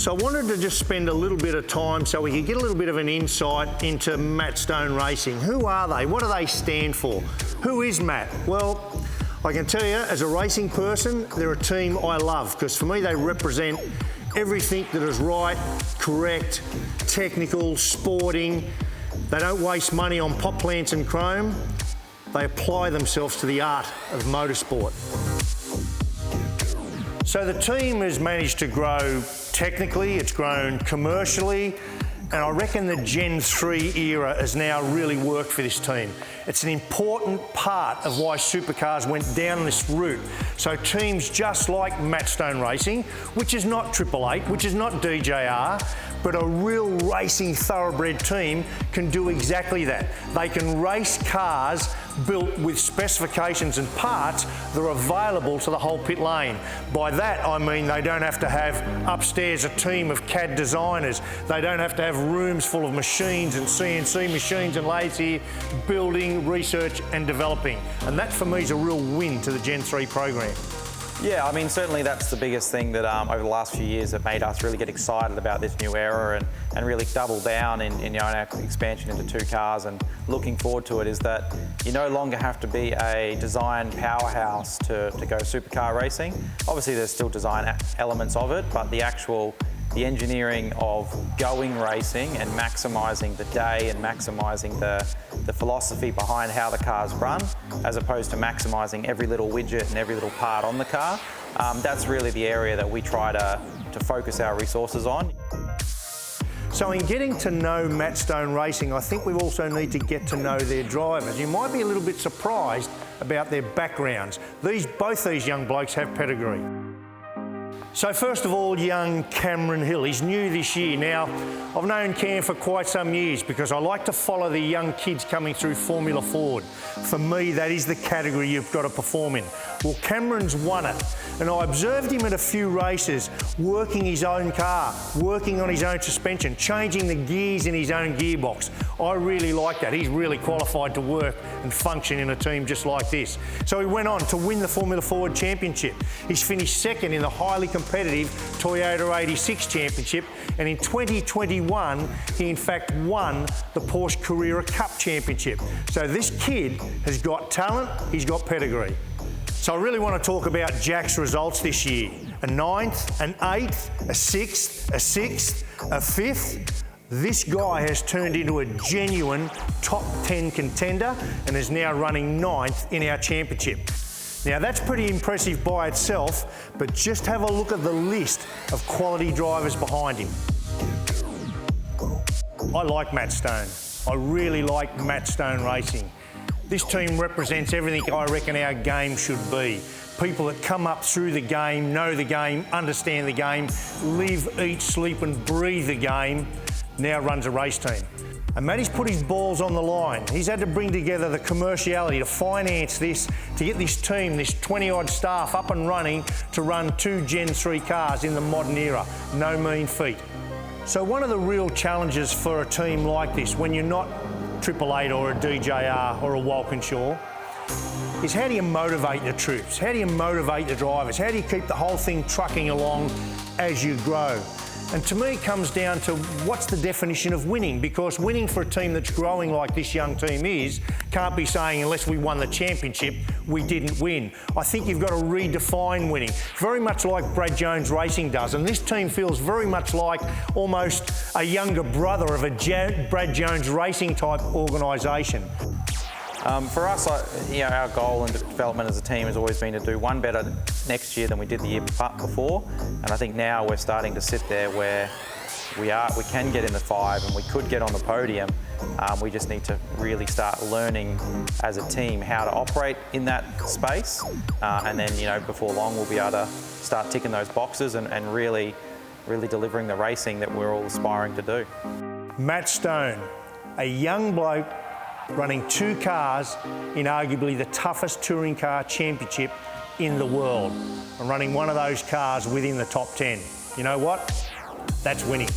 So I wanted to just spend a little bit of time so we could get a little bit of an insight into Matt Stone Racing. Who are they? What do they stand for? Who is Matt? Well, I can tell you, as a racing person, they're a team I love, because for me they represent everything that is right, correct, technical, sporting. They don't waste money on pop plants and chrome. They apply themselves to the art of motorsport. So the team has managed to grow technically, it's grown commercially, and I reckon the Gen 3 era has now really worked for this team. It's an important part of why supercars went down this route. So teams just like Matt Stone Racing, which is not Triple Eight, which is not DJR, but a real racing thoroughbred team can do exactly that. They can race cars built with specifications and parts that are available to the whole pit lane. By that I mean they don't have to have upstairs a team of CAD designers. They don't have to have rooms full of machines and CNC machines and lathes here, building, research and developing. And that for me is a real win to the Gen 3 program. Yeah, I mean, certainly that's the biggest thing that over the last few years that made us really get excited about this new era and really double down in our expansion into 2 cars and looking forward to it, is that you no longer have to be a design powerhouse to go supercar racing. Obviously there's still design elements of it, but the engineering of going racing and maximising the day and maximising the philosophy behind how the cars run, as opposed to maximising every little widget and every little part on the car. That's really the area that we try to focus our resources on. So in getting to know Matt Stone Racing, I think we also need to get to know their drivers. You might be a little bit surprised about their backgrounds. Both these young blokes have pedigree. So first of all, young Cameron Hill. He's new this year. Now, I've known Cam for quite some years because I like to follow the young kids coming through Formula Ford. For me, that is the category you've got to perform in. Well, Cameron's won it, and I observed him at a few races working his own car, working on his own suspension, changing the gears in his own gearbox. I really like that. He's really qualified to work and function in a team just like this. So he went on to win the Formula Ford Championship. He's finished second in the highly competitive Toyota 86 Championship, and in 2021 he in fact won the Porsche Carrera Cup Championship. So this kid has got talent, he's got pedigree. So I really want to talk about Jack's results this year. A 9th, an 8th, a 6th, a 6th, a 5th. This guy has turned into a genuine top 10 contender and is now running 9th in our championship. Now that's pretty impressive by itself, but just have a look at the list of quality drivers behind him. I like Matt Stone. I really like Matt Stone Racing. This team represents everything I reckon our game should be. People that come up through the game, know the game, understand the game, live, eat, sleep and breathe the game, now runs a race team. And Matty's put his balls on the line. He's had to bring together the commerciality to finance this, to get this team, this 20-odd staff up and running to run 2 Gen 3 cars in the modern era. No mean feat. So one of the real challenges for a team like this, when you're not Triple Eight or a DJR or a Walkinshaw, is how do you motivate the troops? How do you motivate the drivers? How do you keep the whole thing trucking along as you grow? And to me, it comes down to what's the definition of winning, because winning for a team that's growing like this young team can't be saying unless we won the championship, we didn't win. I think you've got to redefine winning, very much like Brad Jones Racing does, and this team feels very much like almost a younger brother of a Brad Jones Racing type organisation. For us, our goal and development as a team has always been to do one better next year than we did the year before, and I think now we're starting to sit there where we can get in the 5 and we could get on the podium. We just need to really start learning as a team how to operate in that space, and then before long we'll be able to start ticking those boxes and really delivering the racing that we're all aspiring to do. Matt Stone, a young bloke running 2 cars in arguably the toughest touring car championship in the world, and running one of those cars within the top 10. You know what? That's winning.